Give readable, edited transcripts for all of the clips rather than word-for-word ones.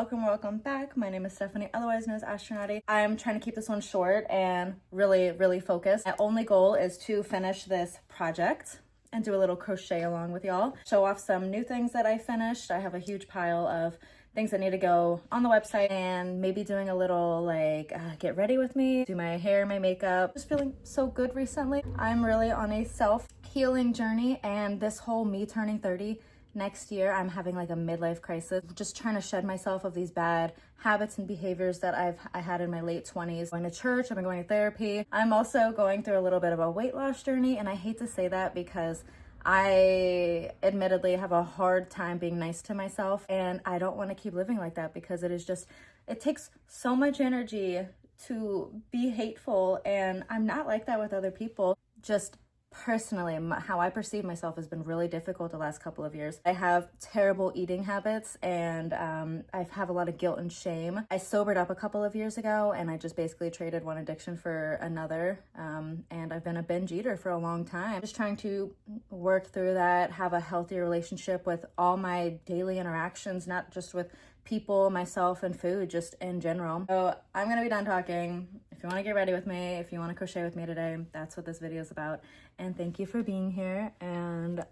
welcome back. My name is Stephanie, otherwise known as Astronauty. I'm trying to keep this one short and really focused. My only goal is to finish this project and do a little crochet along with y'all. Show off some new things that I finished. I have a huge pile of things that need to go on the website, and maybe doing a little like get ready with me, do my hair, my makeup. Just feeling so good recently. I'm really on a self-healing journey, and this whole me turning 30 next year, I'm having like a midlife crisis, just trying to shed myself of these bad habits and behaviors that I had in my late 20s. Going to church, I've been going to therapy. I'm also going through a little bit of a weight loss journey, and I hate to say that because I admittedly have a hard time being nice to myself, and I don't want to keep living like that because it takes so much energy to be hateful, and I'm not like that with other people. Just personally, how I perceive myself has been really difficult the last couple of years. I have terrible eating habits, and I have a lot of guilt and shame. I sobered up a couple of years ago, and I just basically traded one addiction for another, and I've been a binge eater for a long time. Just trying to work through that, have a healthy relationship with all my daily interactions, not just with people, myself, and food, just in general. So I'm gonna be done talking. If you want to get ready with me, if you want to crochet with me today, that's what this video is about. And thank you for being here, and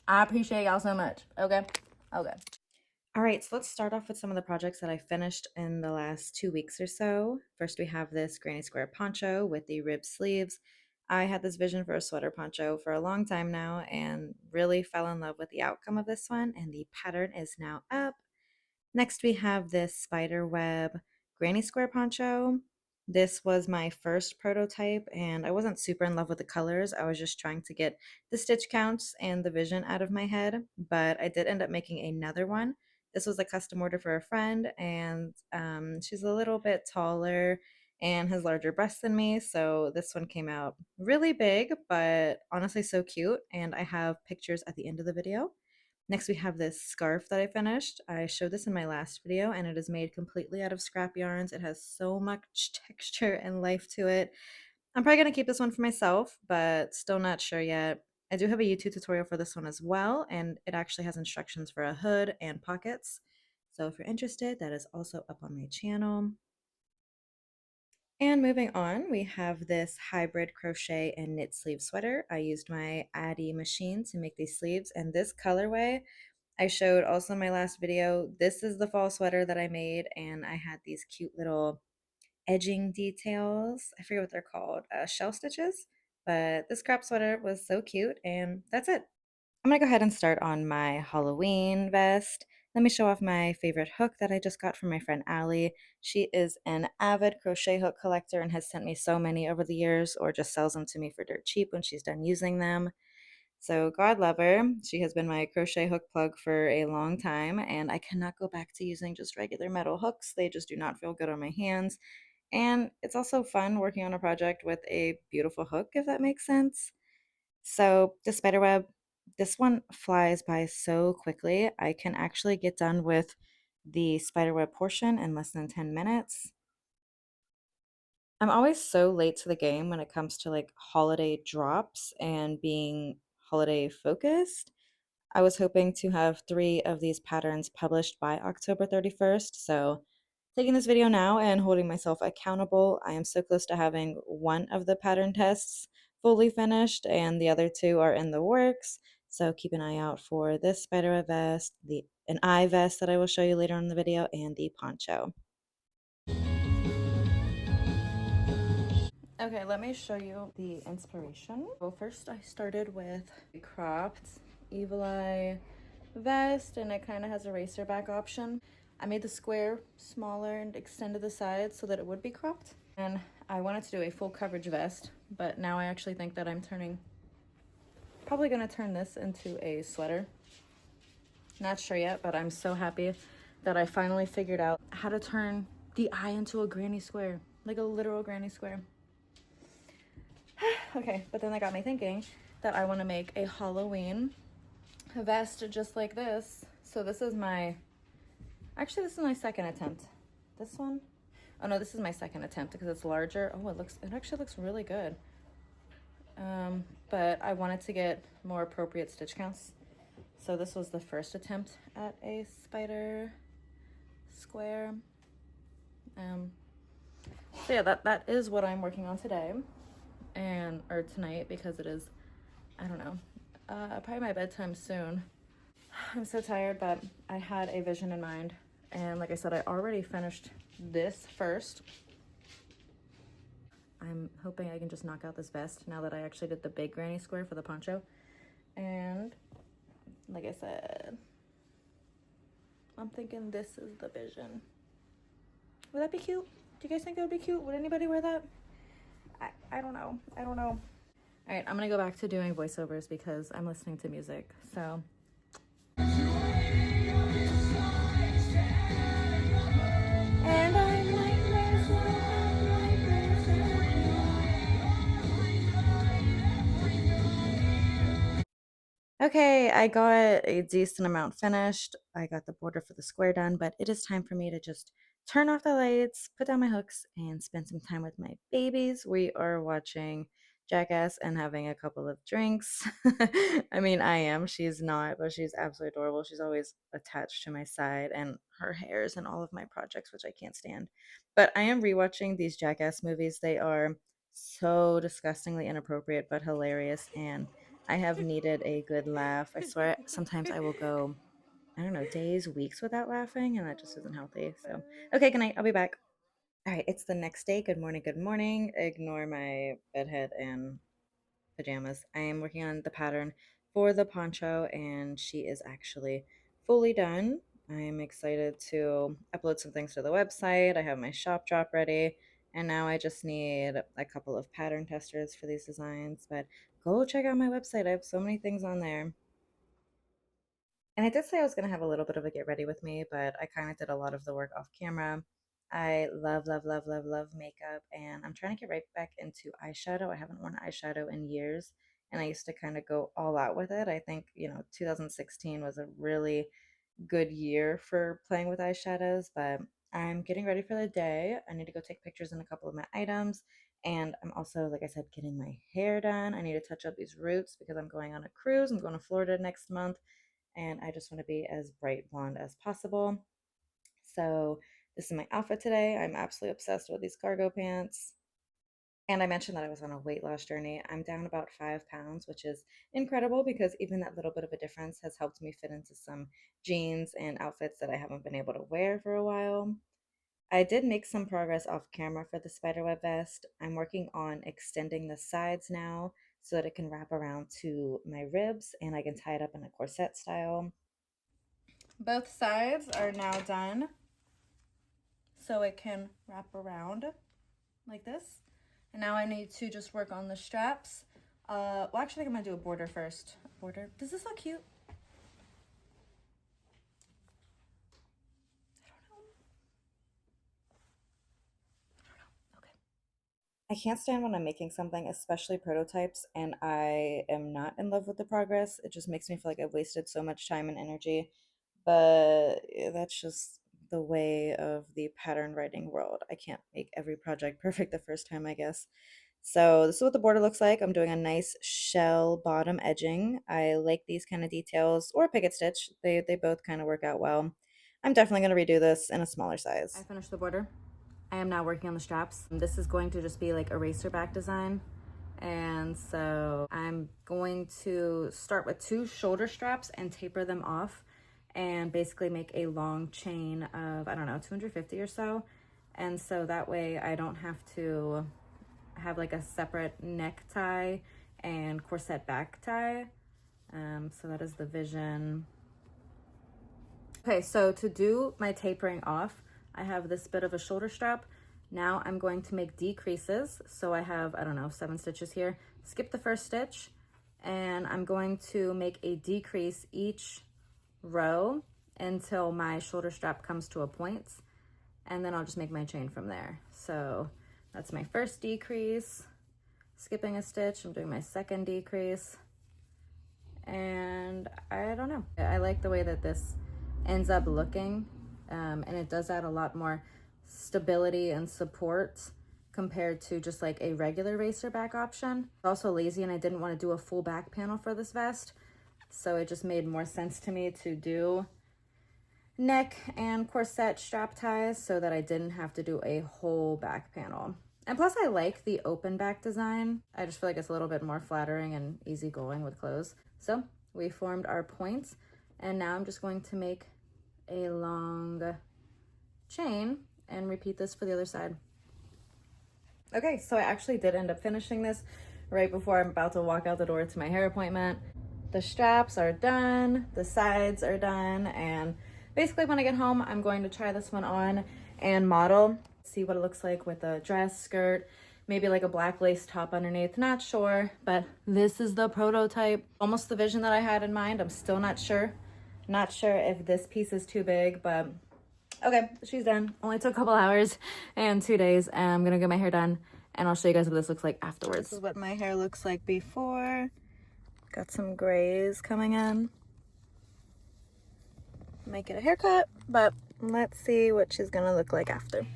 I appreciate y'all so much. Okay. All right, so let's start off with some of the projects that I finished in the last 2 weeks or so. First, we have this granny square poncho with the ribbed sleeves. I had this vision for a sweater poncho for a long time now and really fell in love with the outcome of this one, and the pattern is now up. Next, we have this spider web granny square poncho. This was my first prototype, and I wasn't super in love with the colors. I was just trying to get the stitch counts and the vision out of my head, but I did end up making another one. This was a custom order for a friend, and she's a little bit taller and has larger breasts than me, so this one came out really big, but honestly so cute, and I have pictures at the end of the video. Next, we have this scarf that I finished. I showed this in my last video, and it is made completely out of scrap yarns. It has so much texture and life to it. I'm probably going to keep this one for myself, but still not sure yet. I do have a YouTube tutorial for this one as well, and it actually has instructions for a hood and pockets. So if you're interested, that is also up on my channel. And moving on, we have this hybrid crochet and knit sleeve sweater. I used my Addy machine to make these sleeves, and this colorway I showed also in my last video. This is the fall sweater that I made, and I had these cute little edging details. I forget what they're called, shell stitches, but this scrap sweater was so cute, and that's it. I'm gonna go ahead and start on my Halloween vest. Let me show off my favorite hook that I just got from my friend Allie. She is an avid crochet hook collector and has sent me so many over the years, or just sells them to me for dirt cheap when she's done using them. So God love her. She has been my crochet hook plug for a long time, and I cannot go back to using just regular metal hooks. They just do not feel good on my hands. And it's also fun working on a project with a beautiful hook, if that makes sense. So the spider web, this one flies by so quickly. I can actually get done with the spider web portion in less than 10 minutes. I'm always so late to the game when it comes to like holiday drops and being holiday focused. I was hoping to have 3 of these patterns published by October 31st, so taking this video now and holding myself accountable. I am so close to having 1 of the pattern tests fully finished, and the other 2 are in the works. So keep an eye out for this spider vest, an eye vest that I will show you later in the video, and the poncho. Okay, let me show you the inspiration. Well, first I started with a cropped Evil Eye vest, and it kind of has a racer back option. I made the square smaller and extended the sides so that it would be cropped. And I wanted to do a full coverage vest, but now I actually think that I'm probably gonna turn this into a sweater. Not sure yet, but I'm so happy that I finally figured out how to turn the eye into a granny square, like a literal granny square. Okay, but then that got me thinking that I want to make a Halloween vest just like this. So this is my second attempt. This one? Oh no, this is my second attempt because it's larger. Oh, it actually looks really good. But I wanted to get more appropriate stitch counts. So this was the first attempt at a spider square. So yeah, that is what I'm working on today, or tonight, because it is, I don't know, probably my bedtime soon. I'm so tired, but I had a vision in mind, and like I said, I already finished this first. I'm hoping I can just knock out this vest now that I actually did the big granny square for the poncho. And like I said, I'm thinking this is the vision. Would that be cute? Do you guys think it would be cute? Would anybody wear that? I don't know. I don't know. All right, I'm gonna go back to doing voiceovers because I'm listening to music. So. And I'm nightmares. Okay, I got a decent amount finished. I got the border for the square done, but it is time for me to just turn off the lights, put down my hooks, and spend some time with my babies. We are watching Jackass and having a couple of drinks. I mean, I am. She's not, but she's absolutely adorable. She's always attached to my side, and her hair's in all of my projects, which I can't stand. But I am rewatching these Jackass movies. They are so disgustingly inappropriate, but hilarious, and I have needed a good laugh. I swear, sometimes I will go, I don't know, days, weeks without laughing, and that just isn't healthy. So, okay, good night. I'll be back. All right, it's the next day. Good morning, good morning. Ignore my bedhead and pajamas. I am working on the pattern for the poncho, and she is actually fully done. I'm excited to upload some things to the website. I have my shop drop ready, and now I just need a couple of pattern testers for these designs. But go check out my website. I have so many things on there. And I did say I was going to have a little bit of a get ready with me, but I kind of did a lot of the work off camera. I love, love, love, love, love makeup, and I'm trying to get right back into eyeshadow. I haven't worn eyeshadow in years, and I used to kind of go all out with it. I think, 2016 was a really good year for playing with eyeshadows, but I'm getting ready for the day. I need to go take pictures in a couple of my items, and I'm also, like I said, getting my hair done. I need to touch up these roots because I'm going on a cruise. I'm going to Florida next month, and I just want to be as bright blonde as possible. So this is my outfit today. I'm absolutely obsessed with these cargo pants. And I mentioned that I was on a weight loss journey. I'm down about 5 pounds, which is incredible because even that little bit of a difference has helped me fit into some jeans and outfits that I haven't been able to wear for a while. I did make some progress off camera for the spiderweb vest. I'm working on extending the sides now so that it can wrap around to my ribs and I can tie it up in a corset style. Both sides are now done, so it can wrap around like this. And now I need to just work on the straps. Well, actually, I'm gonna do a border first. Border. Does this look cute? I can't stand when I'm making something, especially prototypes, and I am not in love with the progress. It just makes me feel like I've wasted so much time and energy. But that's just the way of the pattern writing world. I can't make every project perfect the first time, I guess. So this is what the border looks like. I'm doing a nice shell bottom edging. I like these kind of details, or a picket stitch. They both kind of work out well. I'm definitely going to redo this in a smaller size. I finished the border. I am now working on the straps. This is going to just be like eraser back design. And so I'm going to start with 2 shoulder straps and taper them off and basically make a long chain of, I don't know, 250 or so. And so that way I don't have to have like a separate necktie and corset back tie. So that is the vision. Okay, so to do my tapering off, I have this bit of a shoulder strap. Now I'm going to make decreases. So I have, I don't know, 7 stitches here. Skip the first stitch, and I'm going to make a decrease each row until my shoulder strap comes to a point, and then I'll just make my chain from there. So that's my first decrease, skipping a stitch. I'm doing my second decrease, and I don't know. I like the way that this ends up looking, and it does add a lot more stability and support compared to just like a regular racer back option. I'm also lazy and I didn't want to do a full back panel for this vest, so it just made more sense to me to do neck and corset strap ties so that I didn't have to do a whole back panel. And plus I like the open back design. I just feel like it's a little bit more flattering and easygoing with clothes. So we formed our points, and now I'm just going to make a long chain and repeat this for the other side. Okay, so I actually did end up finishing this right before I'm about to walk out the door to my hair appointment. The straps are done, the sides are done, and basically when I get home, I'm going to try this one on and model, see what it looks like with a dress, skirt, maybe like a black lace top underneath, not sure, but this is the prototype. Almost the vision that I had in mind. I'm still not sure. Not sure if this piece is too big, but okay, she's done. Only took a couple hours and 2 days. And I'm gonna get my hair done and I'll show you guys what this looks like afterwards. This is what my hair looks like before. Got some grays coming in. Might get a haircut, but let's see what she's gonna look like after.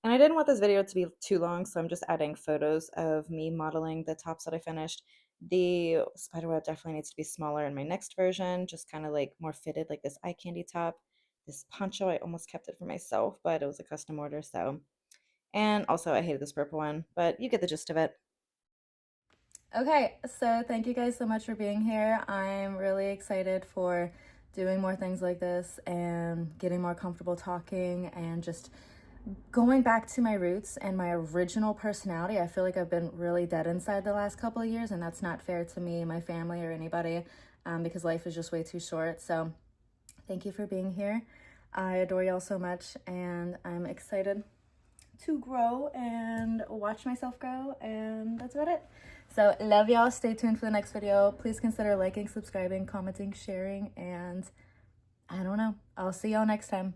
And I didn't want this video to be too long, so I'm just adding photos of me modeling the tops that I finished. The spiderweb definitely needs to be smaller in my next version, just kind of like more fitted, like this eye candy top. This poncho, I almost kept it for myself, but it was a custom order, so. And also, I hated this purple one, but you get the gist of it. Okay, so thank you guys so much for being here. I'm really excited for doing more things like this and getting more comfortable talking and just going back to my roots and my original personality. I feel like I've been really dead inside the last couple of years, and that's not fair to me, my family, or anybody, because life is just way too short. So thank you for being here. I adore y'all so much, and I'm excited to grow and watch myself grow, and that's about it. So love y'all. Stay tuned for the next video. Please consider liking, subscribing, commenting, sharing, and I don't know. I'll see y'all next time.